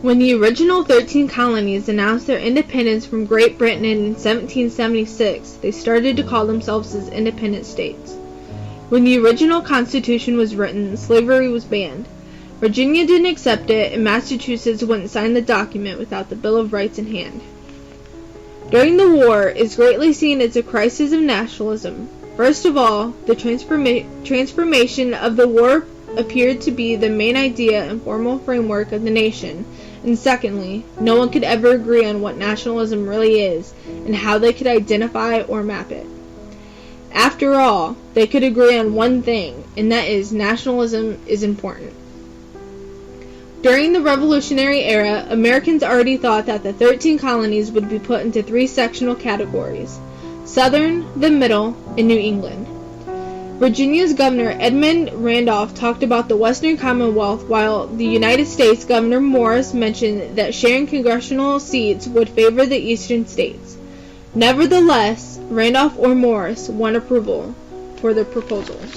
When the original 13 colonies announced their independence from Great Britain in 1776, they started to call themselves as independent states. When the original Constitution was written, slavery was banned. Virginia didn't accept it, and Massachusetts wouldn't sign the document without the Bill of Rights in hand. During the war is greatly seen as a crisis of nationalism. First of all, the transformation of the war appeared to be the main idea and formal framework of the nation, and secondly, no one could ever agree on what nationalism really is and how they could identify or map it. After all, they could agree on one thing, and that is nationalism is important. During the Revolutionary era, Americans already thought that the 13 colonies would be put into 3 sectional categories: Southern, the Middle, and New England. Virginia's Governor Edmund Randolph talked about the Western Commonwealth, while the United States Governor Morris mentioned that sharing congressional seats would favor the eastern states. Nevertheless, Randolph or Morris won approval for the proposals.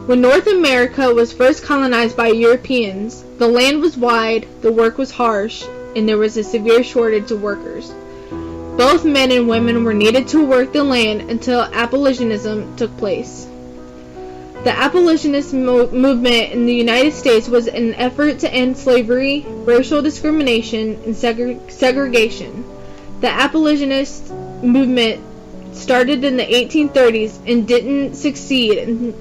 When North America was first colonized by Europeans, the land was wide, the work was harsh, and there was a severe shortage of workers. Both men and women were needed to work the land until abolitionism took place. The abolitionist movement in the United States was an effort to end slavery, racial discrimination, and segregation. The abolitionist movement started in the 1830s and didn't succeed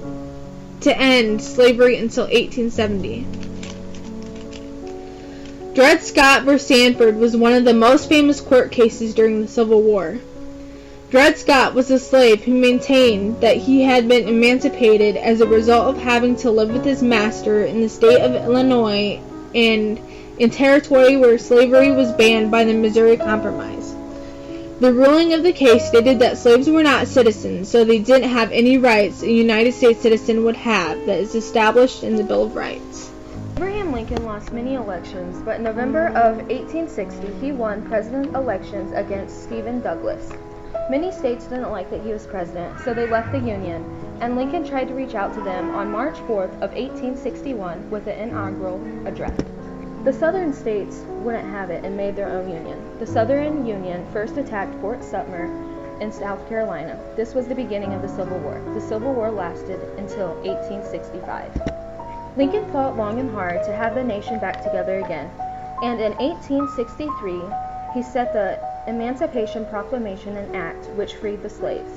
to end slavery until 1870. Dred Scott v. Sandford was one of the most famous court cases during the Civil War. Dred Scott was a slave who maintained that he had been emancipated as a result of having to live with his master in the state of Illinois and in territory where slavery was banned by the Missouri Compromise. The ruling of the case stated that slaves were not citizens, so they didn't have any rights a United States citizen would have that is established in the Bill of Rights. Abraham Lincoln lost many elections, but in November of 1860 he won president elections against Stephen Douglas. Many states didn't like that he was president, so they left the Union, and Lincoln tried to reach out to them on March 4th of 1861 with an inaugural address. The southern states wouldn't have it and made their own union. The Southern Union first attacked Fort Sumter in South Carolina. This was the beginning of the Civil War. The Civil War lasted until 1865. Lincoln fought long and hard to have the nation back together again, and in 1863 he set the Emancipation Proclamation and Act, which freed the slaves.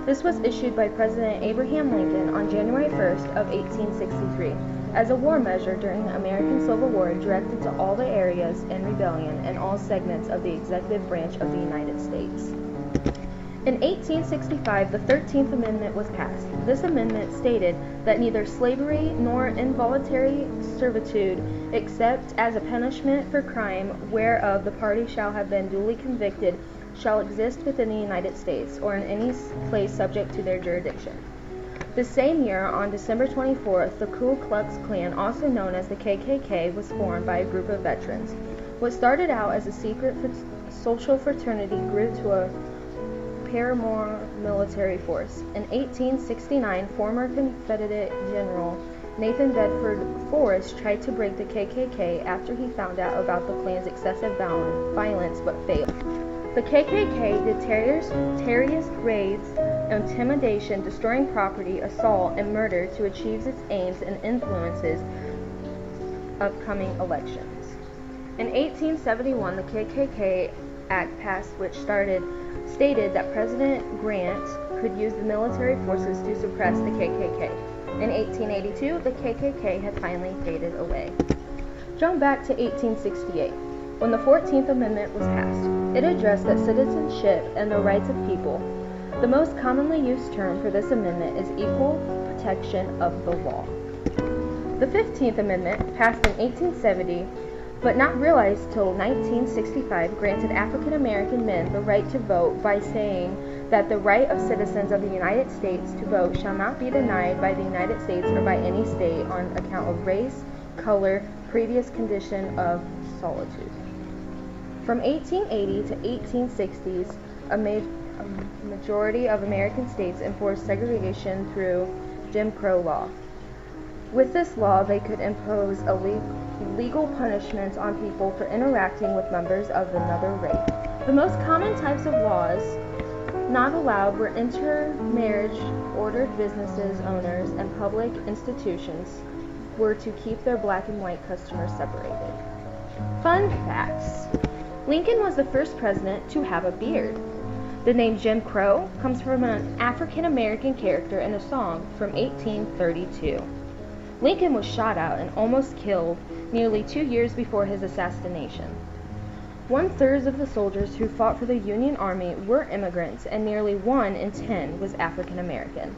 This was issued by President Abraham Lincoln on January 1st of 1863 as a war measure during the American Civil War directed to all the areas in rebellion and all segments of the executive branch of the United States. In 1865, the 13th Amendment was passed. This amendment stated that neither slavery nor involuntary servitude, except as a punishment for crime whereof the party shall have been duly convicted, shall exist within the United States or in any place subject to their jurisdiction. The same year, on December 24th, the Ku Klux Klan, also known as the KKK, was formed by a group of veterans. What started out as a secret social fraternity grew to a paramilitary force. In 1869, former Confederate General Nathan Bedford Forrest tried to break the KKK after he found out about the Klan's excessive violence but failed. The KKK did terrorist raids, intimidation, destroying property, assault, and murder to achieve its aims and influences upcoming elections. In 1871, the KKK Act passed, which stated that President Grant could use the military forces to suppress the KKK. In 1882, the KKK had finally faded away. Jump back to 1868, when the 14th Amendment was passed. It addressed that citizenship and the rights of people. The most commonly used term for this amendment is equal protection of the law. The 15th Amendment, passed in 1870, but not realized till 1965, granted African American men the right to vote by saying that the right of citizens of the United States to vote shall not be denied by the United States or by any state on account of race, color, previous condition of solitude. From 1880 to 1860s, a majority of American states enforced segregation through Jim Crow law. With this law, they could impose legal punishments on people for interacting with members of another race. The most common types of laws not allowed were intermarriage, ordered businesses owners, and public institutions were to keep their black and white customers separated. Fun facts. Lincoln was the first president to have a beard. The name Jim Crow comes from an African American character in a song from 1832. Lincoln was shot at and almost killed nearly 2 years before his assassination. 1/3 of the soldiers who fought for the Union Army were immigrants, and nearly 1 in 10 was African American.